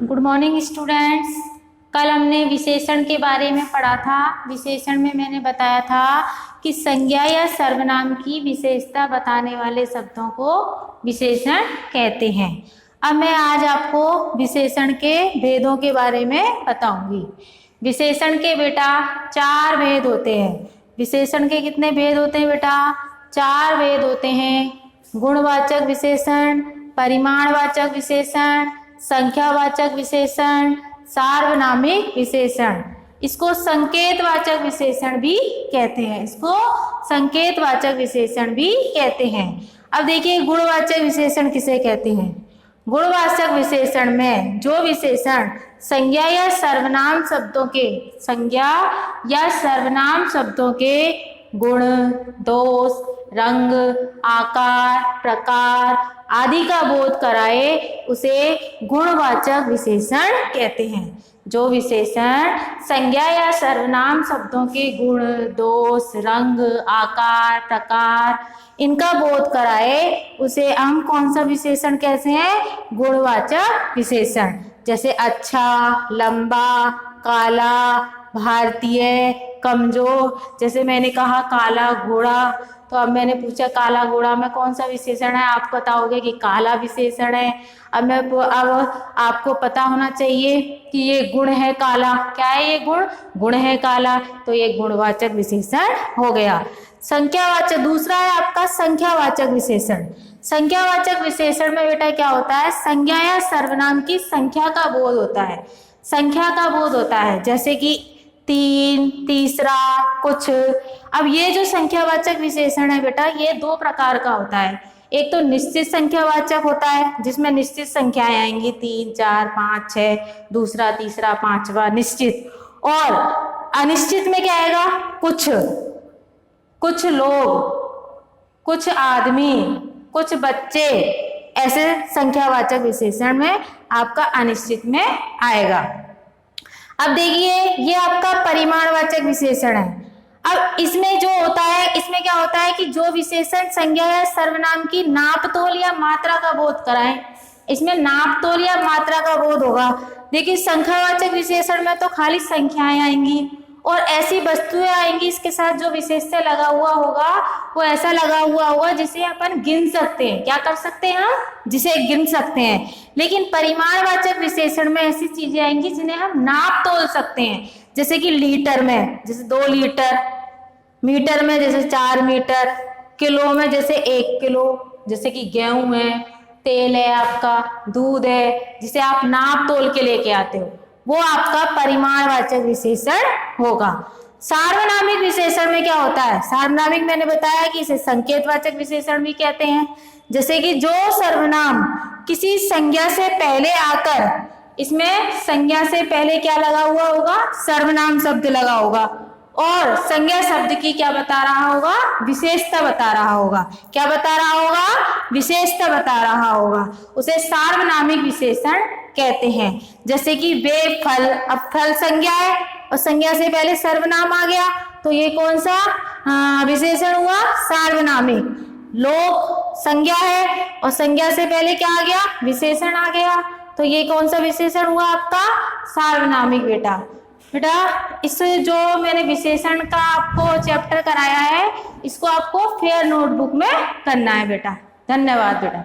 Good morning students. कल हमने विशेषण के बारे में पढ़ा था। विशेषण में मैंने बताया था कि संज्ञा या सर्वनाम की विशेषता बताने वाले शब्दों को विशेषण कहते हैं। अब मैं आज आपको विशेषण के भेदों के बारे में बताऊंगी। विशेषण के बेटा 4 भेद होते हैं। विशेषण के कितने भेद होते हैं बेटा? 4 भेद होते हैं। गुणवाचक विशेषण, परिमाणवाचक विशेषण, संख्यावाचक विशेषण, सार्वनामिक विशेषण। इसको संकेतवाचक विशेषण भी कहते हैं। इसको संकेतवाचक विशेषण भी कहते हैं। अब देखिए गुणवाचक विशेषण किसे कहते हैं? गुणवाचक विशेषण में जो विशेषण संज्ञा या सर्वनाम शब्दों के गुण, दोष, रंग, आकार, प्रकार आदि का बोध कराए उसे गुणवाचक विशेषण कहते हैं। जो विशेषण संज्ञा या सर्वनाम शब्दों के गुण, दोष, रंग, आकार, प्रकार इनका बोध कराए उसे हम कौन सा विशेषण कहते हैं? गुणवाचक विशेषण। जैसे अच्छा, लंबा, काला, भारतीय, कमजोर। जैसे मैंने कहा काला घोड़ा, तो अब मैंने पूछा काला घोड़ा में कौन सा विशेषण है? आप बताओगे कि काला विशेषण है। अब आपको पता होना चाहिए कि ये गुण है काला। क्या है ये गुण? गुण है काला, तो ये गुणवाचक विशेषण हो गया। संख्यावाचक दूसरा है आपका संख्यावाचक विशेषण। संख्यावाचक विशेषण में बेटा क्या होता है? संज्ञा या सर्वनाम की संख्या का बोध होता है। संख्या का बोध होता है, जैसे कि 3, तीसरा, कुछ। अब ये जो संख्यावाचक विशेषण है बेटा, ये 2 प्रकार का होता है। एक तो निश्चित संख्यावाचक होता है जिसमें निश्चित संख्याएं आएंगी 3, 4, 5, 6, दूसरा, तीसरा, पांचवा निश्चित। और अनिश्चित में क्या आएगा? कुछ लोग, कुछ आदमी, कुछ बच्चे, ऐसे संख्यावाचक विशेषण में आपका अनिश्चित में आएगा। अब देखिए ये आपका परिमाणवाचक विशेषण है। अब इसमें जो होता है, इसमें क्या होता है कि जो विशेषण संज्ञा या सर्वनाम की नापतोल या मात्रा का बोध कराएं, इसमें नापतोल या मात्रा का बोध होगा। देखिए संख्यावाचक विशेषण में तो खाली संख्याएं आएंगी और ऐसी वस्तुएं आएंगी इसके साथ जो विशेषण लगा हुआ होगा वो ऐसा लगा हुआ होगा जिसे अपन गिन सकते हैं। क्या कर सकते हैं हम? जिसे गिन सकते हैं। लेकिन परिमाणवाचक विशेषण में ऐसी चीजें आएंगी जिन्हें हम नाप तोल सकते हैं। जैसे कि लीटर में जैसे 2 लीटर, मीटर में जैसे 4 मीटर, किलो में जैसे 1 किलो, जैसे कि गेहूं है, तेल है, आपका दूध है, जिसे आप नाप तोल के लेके आते हो, वो आपका परिमाणवाचक विशेषण होगा। सार्वनामिक विशेषण में क्या होता है? सार्वनामिक मैंने बताया कि इसे संकेतवाचक विशेषण भी कहते हैं। जैसे कि जो सर्वनाम किसी संज्ञा से पहले आकर, इसमें संज्ञा से पहले क्या लगा हुआ होगा? सर्वनाम शब्द लगा होगा और संज्ञा शब्द की क्या बता रहा होगा? विशेषता बता रहा होगा। क्या बता रहा होगा? विशेषता बता रहा होगा। उसे सार्वनामिक विशेषण कहते हैं। जैसे कि वे फल, अब फल संज्ञा है और संज्ञा से पहले सर्वनाम आ गया, तो ये कौन सा विशेषण हुआ? सार्वनामिक। लोग संज्ञा है और संज्ञा से पहले क्या आ गया? विशेषण आ गया, तो ये कौन सा विशेषण हुआ आपका? सार्वनामिक। बेटा इससे जो मैंने विशेषण का आपको चैप्टर कराया है, इसको आपको फेयर नोटबुक में करना है बेटा। धन्यवाद बेटा।